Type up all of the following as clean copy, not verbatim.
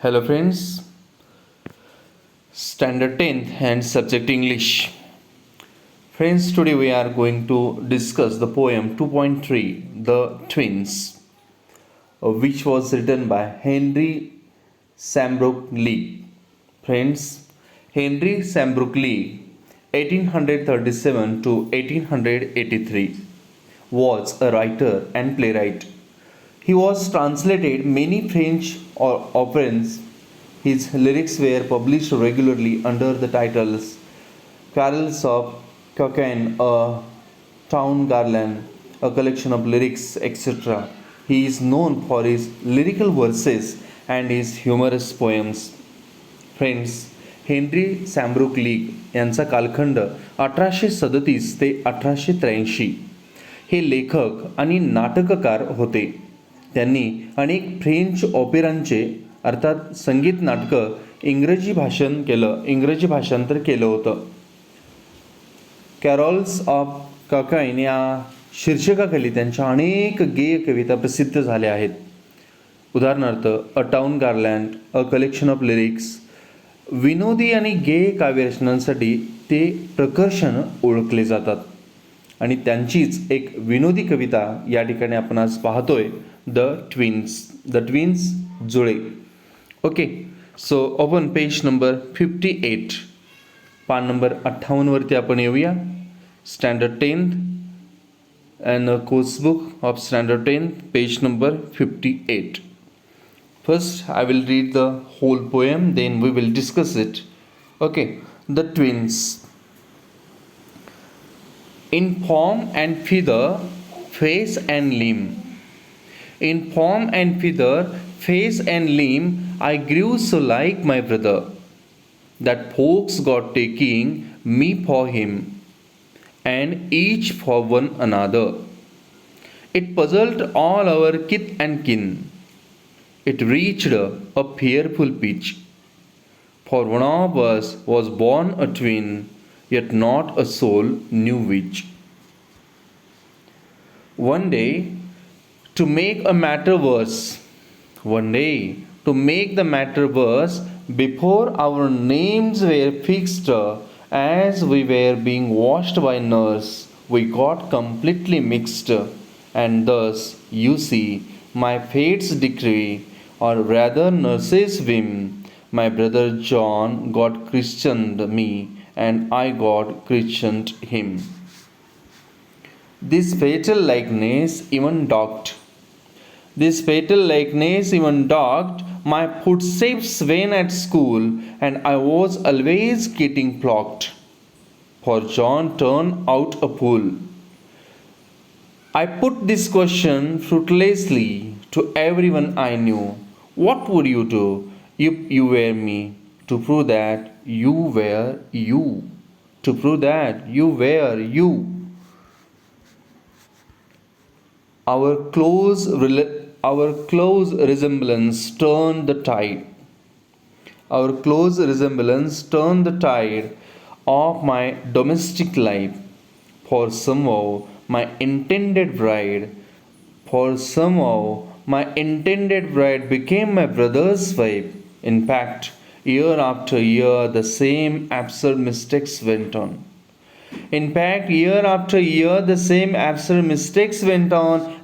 Hello friends, Standard 10th and Subject English. Friends, today we are going to discuss the poem 2.3, The Twins, which was written by Henry Sambrook Lee. Friends, Henry Sambrook Lee, 1837 to 1883, was a writer and playwright. He was translated many French operas. His lyrics were published regularly under the titles Carols of Cockaigne, a Town Garland, a collection of lyrics, etc. He is known for his lyrical verses and his humorous poems. Friends, Henry Sambrook Leigh यांचा कालखंड 1837 ते 1883. हे लेखक आणि नाटककार होते. त्यांनी अनेक French ऑपेरांचे अर्थात संगीत नाटकं इंग्रजी भाषांतर केलं होतं. कॅरॉल्स ऑफ कॉकाईन या शीर्षकाखाली त्यांच्या अनेक गेय कविता प्रसिद्ध झाल्या आहेत. उदाहरणार्थ a town garland, a collection of lyrics. विनोदी आणि गेय काव्यरचनांसाठी ते प्रकर्षानं ओळखले जातात. आणि त्यांचीच एक विनोदी कविता या ठिकाणी आपण आज पाहतोय, the twins Jule. Okay, so open page number 58, पान नंबर 58 वरती आपण येऊया. Standard 10th and course book of standard 10th, page number 58. First, I will read the whole poem, then we will discuss it. Okay, the twins. In form and feather, face and limb. In form and feather, face and limb, I grew so like my brother, that folks got taking me for him, and each for one another. It puzzled all our kith and kin. It reached a fearful pitch, for one of us was born a twin, yet not a soul knew which. One day, to make the matter worse, before our names were fixed, as we were being washed by nurse, we got completely mixed, and thus, you see, my fate's decree, or rather nurse's whim, my brother John got christened me, and I got christened him. This fatal likeness even dogged my footsteps when at school, and I was always getting flogged, for John turned out a fool. I put this question fruitlessly to everyone I knew. What would you do if you were me? To prove that you were you. To prove that you were you. Our close resemblance turned the tide. Our close resemblance turned the tide of my domestic life. For somehow my intended bride became my brother's wife. In fact, year after year, the same absurd mistakes went on.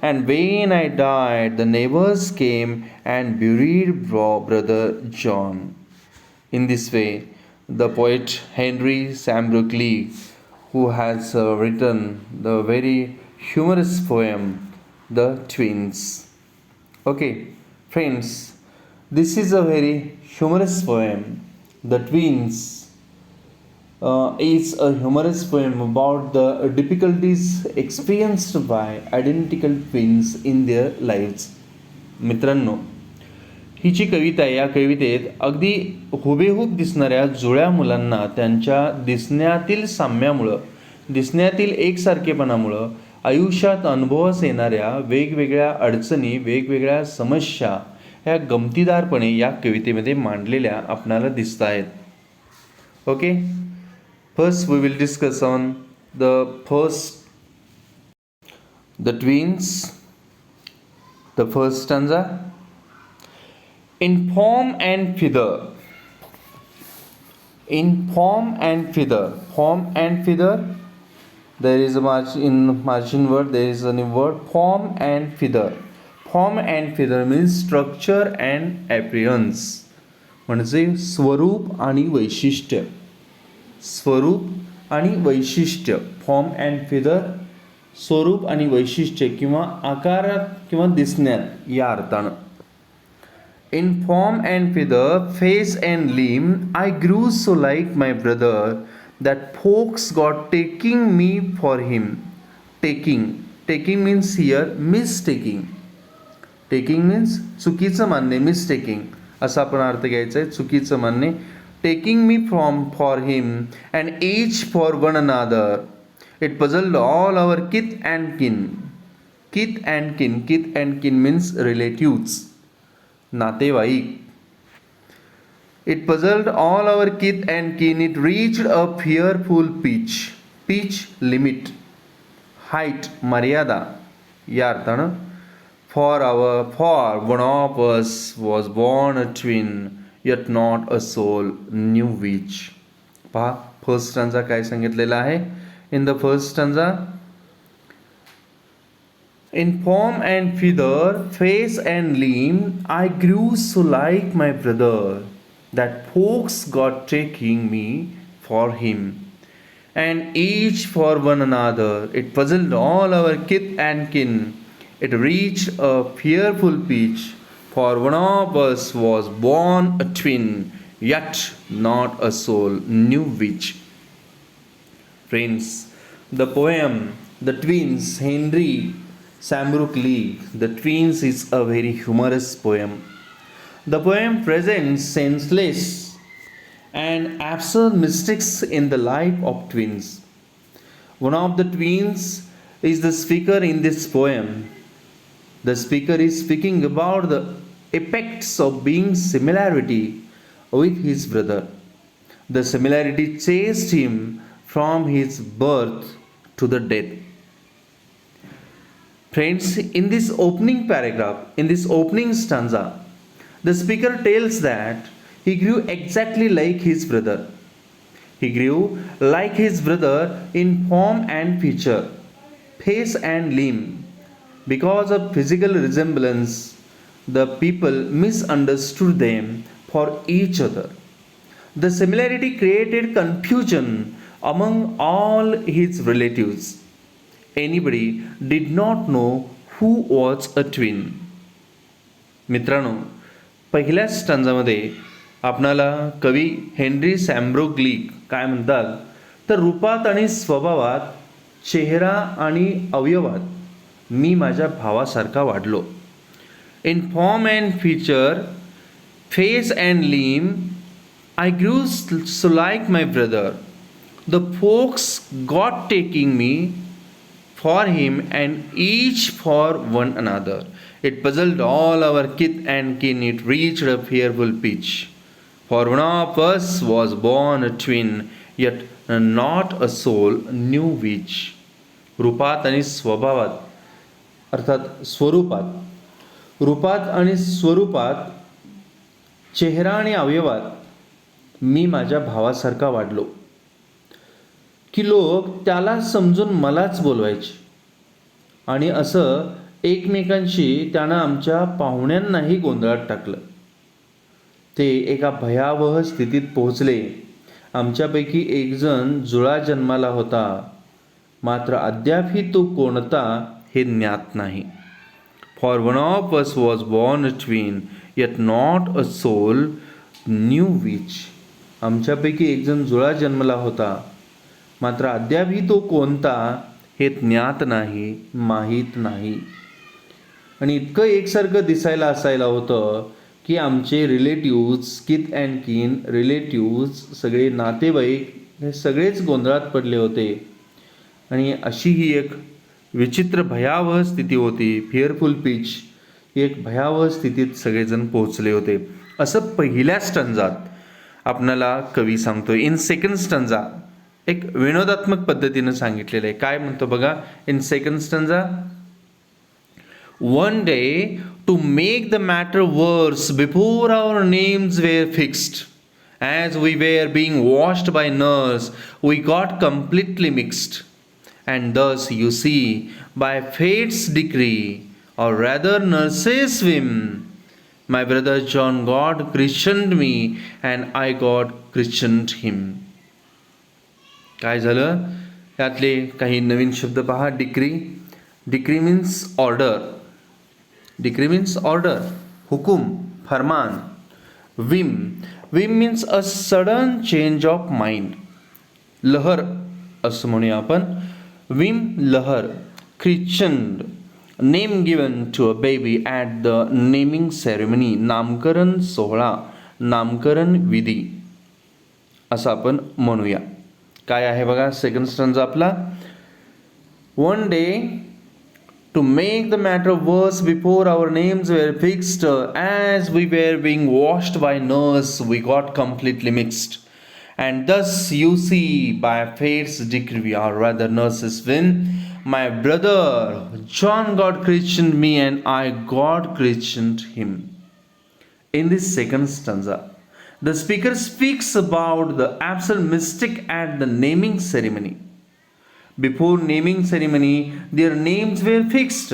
And when I died, the neighbors came and buried brother John. In this way, the poet Henry Sambrook Lee, who has written the very humorous poem, The Twins. Okay, friends, this is a very humorous poem. The Twins is a humorous poem about the difficulties experienced by identical twins in their lives. मित्रांनो, ही जी कविता आहे, या कवितेत अगदी हुबेहूब दिसणाऱ्या जुळ्या मुलांना त्यांच्या दिसण्यातील एकसारखेपणामुळं आयुष्यात अनुभवास येणाऱ्या वेगवेगळ्या अडचणी, वेगवेगळ्या समस्या ह्या गमतीदारपणे या कवितेमध्ये मांडलेल्या आपणाला दिसत आहेत. Okay, first we will discuss on the twins, the first stanza. In form and feather. In form and feather. Form and feather. There is a margin word. There is a new word. Form and feather. Form and feather means structure and appearance. म्हणजे स्वरूप आणि वैशिष्ट्य. स्वरूप आणि वैशिष्ट्य. Form and figure स्वरूप आणि वैशिष्ट्य किंवा आकारात किंवा दिसण्यात या अर्थानं. In form and figure, face and limb, I grew so like my brother that folks got taking me for him. Taking means here mistaking. Taking means चुकीचं मानणे, mistaking असा आपण अर्थ घ्यायचा आहे. चुकीचं मानणे. Taking me for him and each for one another. It puzzled all our kith and kin. Kith and kin. Kith and kin means relatives. नातेवाईक. It puzzled all our kith and kin. It reached a fearful pitch. Pitch limit. Height मर्यादा या अर्थानं. For one of us was born a twin, yet not a soul knew which. पहा first stanza काय सांगितलेला आहे. In the first stanza, in form and figure, face and limb, I grew so like my brother that folks got taking me for him, and each for one another. It puzzled all our kith and kin. It reached a fearful pitch. For one of us was born a twin, yet not a soul knew which. Friends, the poem The Twins, Henry Sambrook Leigh, The Twins is a very humorous poem. The poem presents senseless and absurd mistakes in the life of twins. One of the twins is the speaker in this poem. The speaker is speaking about the effects of being similarity with his brother. The similarity chased him from his birth to the death. Friends, in this opening paragraph, in this opening stanza, the speaker tells that he grew exactly like his brother. He grew like his brother in form and feature, face and limb. Because of physical resemblance, the people misunderstood them for each other. The similarity created confusion among all his relatives. Anybody did not know who was a twin. मित्रांनो, पहिल्या स्टँजामध्ये आपणाला कवी Henry सॅम्ब्रोक league काय म्हणतात तर रूपात आणि स्वभावात, चेहरा आणि अवयवात मी माझ्या भावासारखा वाढलो. In form and feature, face and limb, I grew so like my brother. The folks got taking me for him and each for one another. It puzzled all our kith and kin. It reached a fearful pitch. For one of us was born a twin, yet not a soul knew which. रूपात आणि स्वभावात अर्थात स्वरूपात, रूपात आणि स्वरूपात, चेहरा आणि अवयवात मी माझ्या भावासारखा वाढलो की लोक त्याला समजून मलाच बोलवायचे आणि असं एकमेकांशी त्यानं आमच्या पाहुण्यांनाही गोंधळात टाकलं. ते एका भयावह स्थितीत पोहोचले. आमच्यापैकी एकजण जुळा जन्माला होता, मात्र अद्यापही तो कोणता हे ज्ञात नाही. For one of us was born a twin, yet not a soul knew which. आमच्यापैकी एकजण जुळा जन्मला होता, मात्र अद्यापही तो कोणता हे ज्ञात नाही, माहीत नाही. आणि इतकं एकसारखं दिसायला असायला होतं की आमचे रिलेटिव्ज, किथ अँड किन, रिलेटिव्ज, सगळे नातेवाईक हे सगळेच गोंधळात पडले होते. आणि अशी ही एक विचित्र भयावह स्थिती होती. फिअरफुल पिच, एक भयावह स्थितीत सगळेजण पोहोचले होते असं पहिल्या स्टंजात आपणाला कवी सांगतोय. इन सेकंड स्टंजा एक विनोदात्मक पद्धतीनं सांगितलेलं आहे. काय म्हणतो बघा. In second stanza, one day To make the matter worse, before our names were fixed, as we were being washed by nurse, we got completely mixed. And thus, you see, by fate's decree, or rather nurse's whim, my brother John got christened me and I got christened him. काय झालं? यातले काही नवीन शब्द पहा. Decree. Decree means order. Decree means order, हुकूम, फरमान. Whim. Whim means a sudden change of mind. लहर असं म्हणूया आपण. विम लहर. Christened. Name given to a baby at the naming ceremony. नामकरण सोहळा, नामकरण विधी असं आपण म्हणूया. काय आहे बघा सेकंड स्टंजा आपला. One day to make the matter worse, before our names were fixed, as we were being washed by nurse, we got completely mixed. And thus you see, by fate's decree, or rather nurse's whim, my brother John got christened me and I got christened him. In this second stanza, the speaker speaks about the absolute mystic at the naming ceremony. Before naming ceremony, their names were fixed.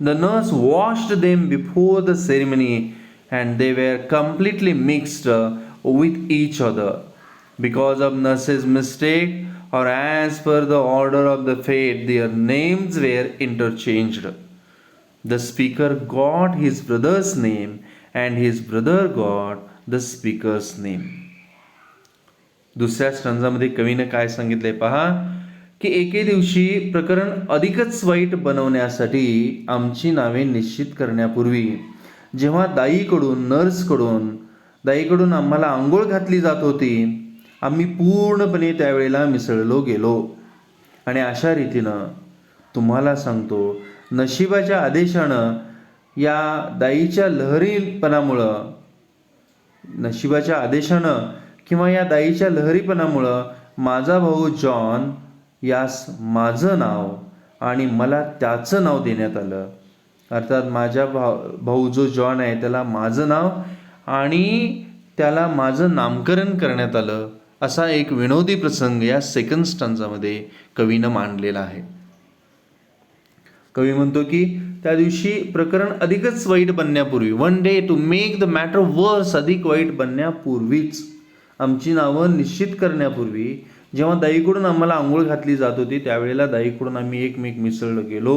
The nurse washed them before the ceremony and they were completely mixed with each other. Because of nurse's mistake, or as per the order of the fate, their names were interchanged. The speaker got his brother's name and his brother got the speaker's name. दुसऱ्या स्टंजामध्ये कवीनं काय सांगितलंय पहा की एके दिवशी प्रकरण अधिकच white बनवण्यासाठी आमची नावे निश्चित करण्यापूर्वी जेव्हा दाईकडून आम्हाला आंघोळ घातली जात होती, आम्ही पूर्णपणे त्यावेळेला मिसळलो गेलो. आणि अशा रीतीनं तुम्हाला सांगतो, नशिबाच्या आदेशानं या दाईच्या लहरीपणामुळं माझा भाऊ जॉन यास माझं नाव आणि मला त्याचं नाव देण्यात आलं. अर्थात माझ्या भाऊ जो जॉन आहे त्याला माझं नाव आणि त्याला माझं नामकरण करण्यात आलं. असा एक विनोदी प्रसंग या सेकंड स्टंजामध्ये कवीनं मांडलेला आहे. कवी म्हणतो की त्या दिवशी प्रकरण अधिकच वाईट बनण्यापूर्वी, one day to make the matter worse, अधिक वाईट बनण्यापूर्वीच, आमची नावं निश्चित करण्यापूर्वी जेव्हा दाईकडून आम्हाला आंघोळ घातली जात होती त्यावेळेला दाईकडून आम्ही एकमेक मिसळलो गेलो.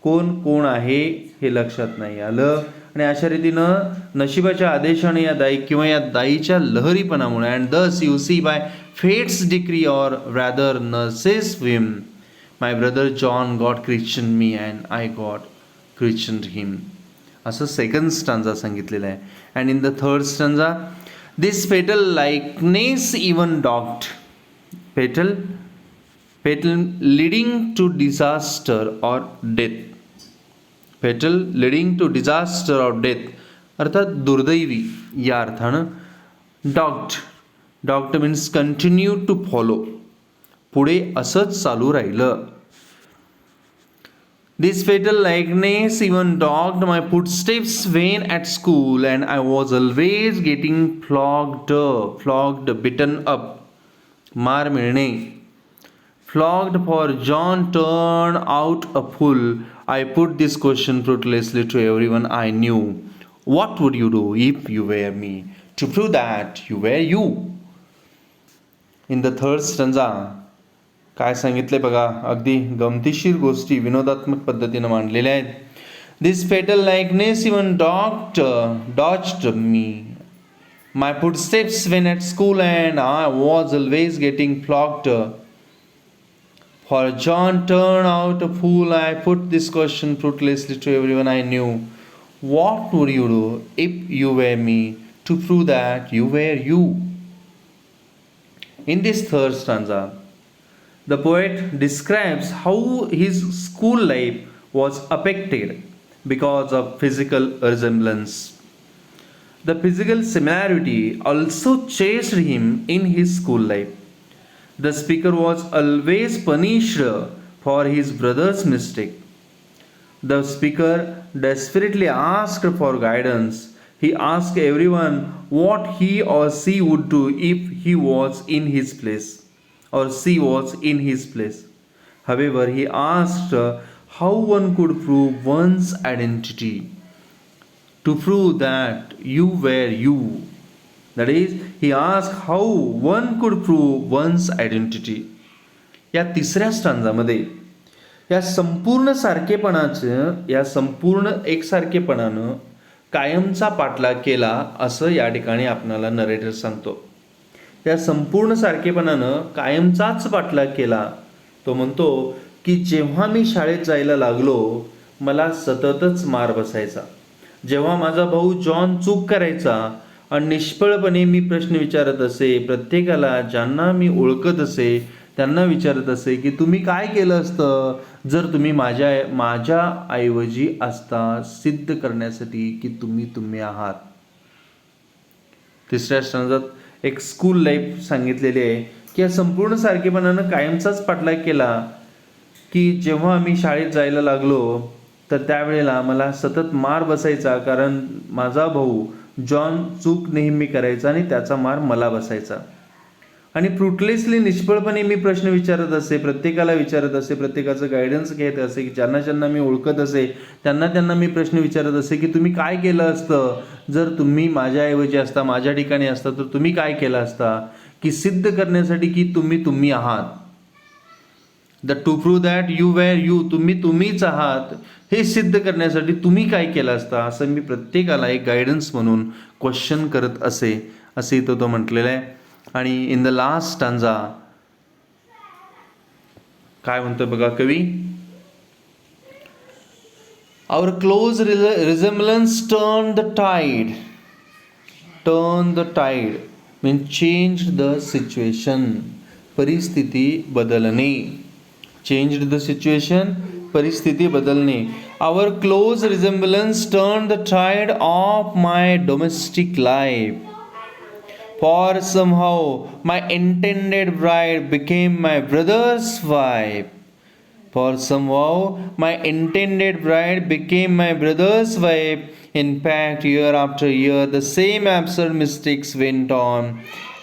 कोण आहे हे लक्षात नाही आलं. आणि अशा रीतीनं नशिबाच्या आदेशाने या दाईच्या लहरीपणामुळे, and thus you see by fate's decree or rather nurse's whim, my brother John got christened me and I got christened him, असं सेकंड स्टांजा सांगितलेलं आहे. And in the third stanza, this fatal likeness even dogged. Fatal leading to disaster or death. Fatal leading to disaster or death अर्थात दुर्दैवी या अर्थानं. Dogged means continue to follow, पुढे असंच चालू राहिलं. This fatal likeness even dogged my footsteps when at school, and I was always getting flogged, beaten up. मार मिळणे. Flogged, for John turned out a fool. I put this question fruitlessly to everyone I knew. What would you do if you were me? To prove that you were you. In the third stanza काय सांगितलंय बघा, अगदी गमतीशीर गोष्टी विनोदात्मक पद्धतीनं मांडलेल्या आहेत. This fatal likeness even dodged me. My footsteps when at school, and I was always getting flogged. For John turned out a fool. I put this question fruitlessly to everyone I knew. What would you do if you were me? To prove that you were you. In this third stanza, the poet describes how his school life was affected because of physical resemblance. The physical similarity also chased him in his school life. The speaker was always punished for his brother's mistake. The speaker desperately asked for guidance. He asked everyone what he or she would do if he was in his place or she was in his place. However, he asked how one could prove one's identity, to prove that you were you. That is, he asked how one could prove one's identity. या तिसऱ्या स्टांजामध्ये या संपूर्ण एकसारखेपणानं कायमचा पाठलाग केला असं या ठिकाणी आपणाला नरेटर सांगतो. या संपूर्ण सारखेपणानं कायमचाच पाठलाग केला. तो म्हणतो की जेव्हा मी शाळेत जायला लागलो मला सततच मार बसायचा. जेव्हा माझा भाऊ जॉन चूक करायचा आणि निष्फळपणे मी प्रश्न विचारत असे, प्रत्येकाला ज्यांना मी ओळखत असे त्यांना विचारत असे की तुम्ही काय केलं असतं जर तुम्ही माझ्या ऐवजी असता, सिद्ध करण्यासाठी की तुम्ही आहात. तिसऱ्या स्टांजात एक स्कूल लाईफ सांगितलेली आहे की या संपूर्ण सारखेपणानं कायमचाच पाठलाग केला की जेव्हा मी शाळेत जायला लागलो तर त्यावेळेला मला सतत मार बसायचा, कारण माझा भाऊ जॉन चूक नेहमी करायचा आणि त्याचा मार मला बसायचा. आणि फ्रुटलेसली निष्फळपणे मी प्रश्न विचारत असे, प्रत्येकाला विचारत असे, प्रत्येकाचं गायडन्स घेत असे की ज्यांना मी ओळखत असे त्यांना मी प्रश्न विचारत असे की तुम्ही काय केलं असतं जर तुम्ही माझ्याऐवजी असता, माझ्या ठिकाणी असता तर तुम्ही काय केलं असता, की सिद्ध करण्यासाठी की तुम्ही आहात. To prove that you were you, तुम्हीच आहात हे सिद्ध करण्यासाठी तुम्ही काय केलं असता, असं मी प्रत्येकाला एक गायडन्स म्हणून क्वेश्चन करत असे तो म्हटलेला आहे. आणि इन द लास्ट स्टांजा काय म्हणतो बघा कवी, our close resemblance turn the tide mean change the situation, परिस्थिती बदलणे. चेंज द सिच्युएशन, परिस्थिती बदलणे. Our close resemblance turn the tide of my domestic life. For somehow my intended bride became my brother's wife. For somehow my intended bride became my brother's wife. In fact, year after year, the same absurd mistakes went on.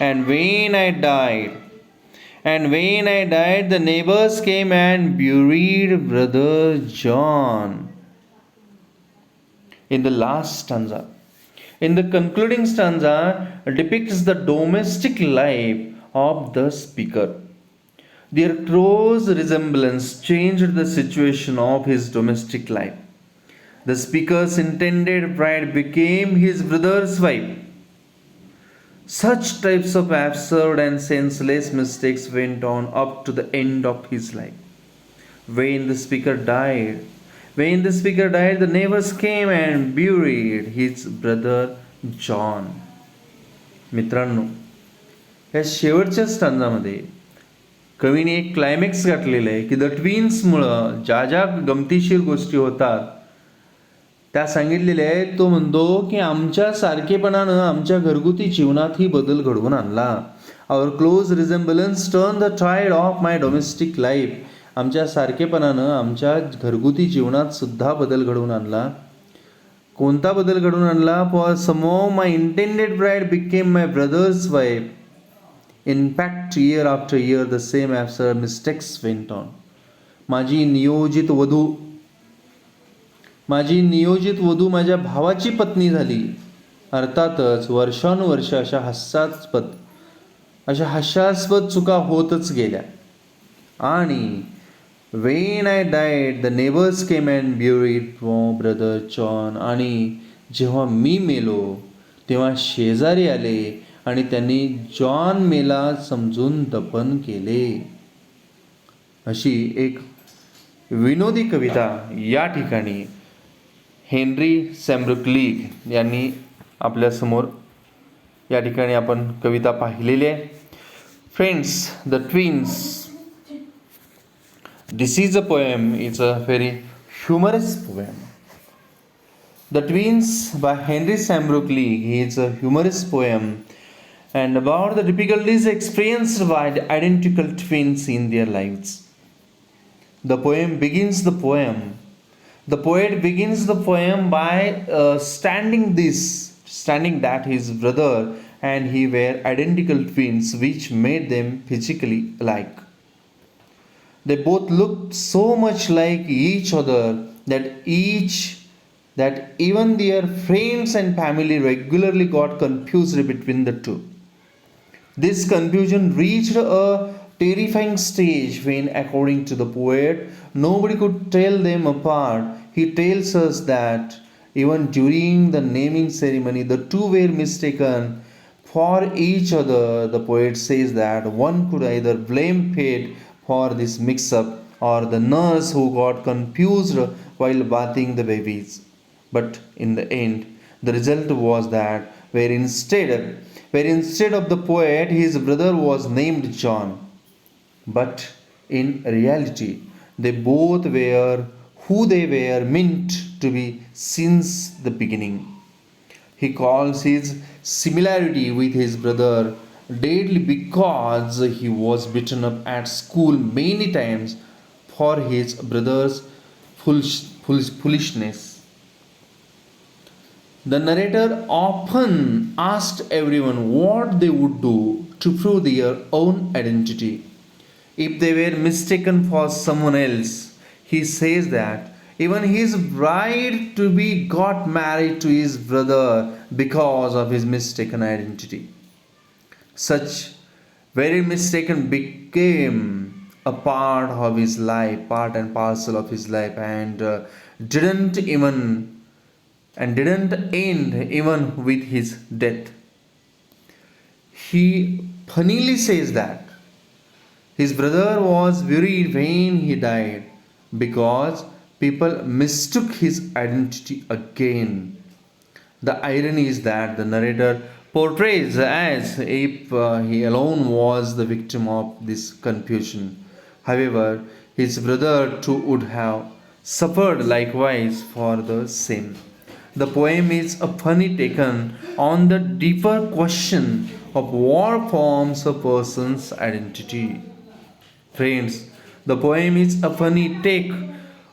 And when I died, the neighbors came and buried brother John. In the last stanza, in the concluding stanza, depicts the domestic life of the speaker. Their close resemblance changed the situation of his domestic life. The speaker's intended bride became his brother's wife. Such types of absurd and senseless mistakes went on up to the end of his life. When the speaker died, the neighbors came and buried his brother John. मित्रांनो, या शेवटच्या स्टांजामध्ये कवीने एक climax गाठलेलं आहे की the ट्विन्समुळं ज्या गमतीशीर गोष्टी होतात त्या सांगितलेल्या आहेत. तो म्हणतो की आमच्या सारखेपणानं आमच्या घरगुती जीवनातही बदल घडवून आणला. Our close resemblance turn the tide of my domestic life. आमच्या सारखेपणानं आमच्या घरगुती जीवनात सुद्धा बदल घडवून आणला. कोणता बदल घडवून आणला? For somehow my intended bride became my brothers wife. In fact year after year the same absurd mistakes went on. माझी नियोजित वधू माझ्या भावाची पत्नी झाली. अर्थातच वर्षानुवर्ष अशा हास्यास्पद चुका होतच गेल्या. आणि when I died, the neighbors came and buried brother John. आणि जेव्हा मी मेलो तेव्हा शेजारी आले आणि त्यांनी जॉन मेला समजून दफन केले. अशी एक विनोदी कविता या ठिकाणी हेनरी सॅम्ब्रुक लीग यांनी आपल्यासमोर या ठिकाणी आपण कविता पाहिलेली आहे. Friends, the twins. This is a poem. It's a very humorous poem. The Twins by Henry Sambrook Lee. It's a humorous poem and about the difficulties experienced by the identical twins in their lives. The poem begins the poem The poet begins the poem by standing that his brother and he were identical twins, which made them physically alike. They both looked so much like each other that even their friends and family regularly got confused between the two. This confusion reached a terrifying stage when, according to the poet, nobody could tell them apart. He tells us that even during the naming ceremony, the two were mistaken for each other. The poet says that one could either blame fate for this mix up or the nurse who got confused while bathing the babies. But in the end, the result was that where instead of the poet, his brother was named John. But in reality, they both were who they were meant to be since the beginning. He calls his similarity with his brother deadly because he was beaten up at school many times for his brother's foolishness. The narrator often asked everyone what they would do to prove their own identity. If they were mistaken for someone else, he says that even his bride to be got married to his brother because of his mistaken identity. Such very mistaken became a part and parcel of his life, and didn't even didn't end even with his death. He funnily says that his brother was worried when he died because people mistook his identity again. The irony is that the narrator portrays as if he alone was the victim of this confusion. However, his brother too would have suffered likewise for the same. The poem is a funny taken on the deeper question of what forms a person's identity. Friends, the poem is a funny take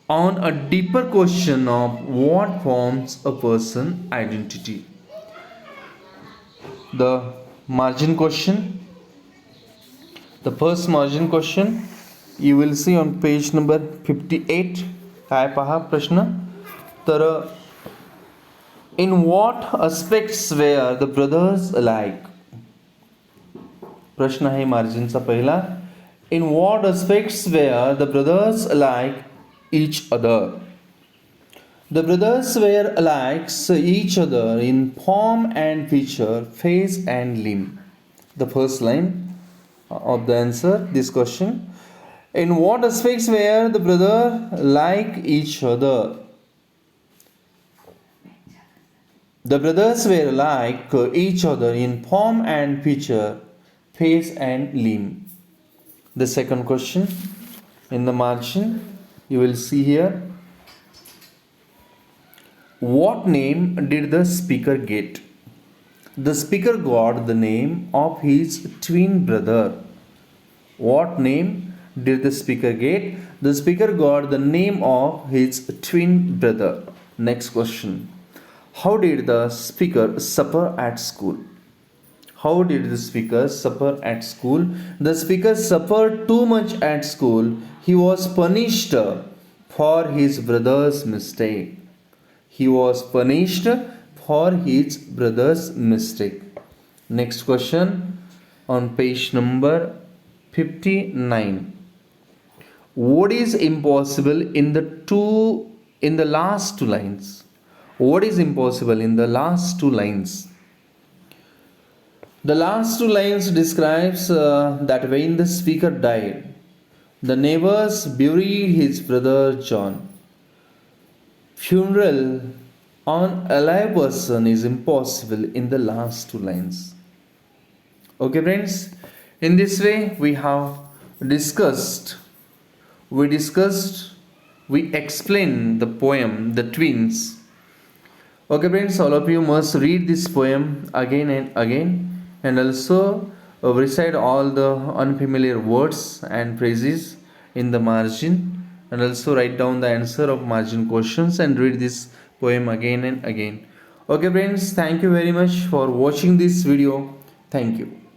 on a deeper question of what forms a person's identity. The margin question, the first margin question, you will see on page number 58. काय पहा प्रश्न तर in what aspects were the brothers alike? प्रश्न आहे मार्जिनचा पहिला. In what aspects were the brothers alike each other? The brothers were alike each other in form and feature, face and limb. The first line of the answer this question. In what aspects were the brothers like each other? The brothers were like each other in form and feature, face and limb. The second question in the margin, you will see here. What name did the speaker get? The speaker got the name of his twin brother. What name did the speaker get? The speaker got the name of his twin brother. Next question. How did the speaker suffer at school? How did the speaker suffer at school? The speaker suffered too much at school. He was punished for his brother's mistake. He was punished for his brother's mistake. Next question on page number 59. What is impossible in the last two lines? What is impossible in the last two lines? The last two lines describes that when the speaker died, the neighbors buried his brother John. Funeral on a live person is impossible in the last two lines. Okay, friends. In this way, we discussed, we explained the poem, The Twins. Okay, friends, all of you must read this poem again and again, and also recite all the unfamiliar words and phrases in the margin. and also write down the answer of margin questions and read this poem again and again. Okay friends, thank you very much for watching this video. Thank you.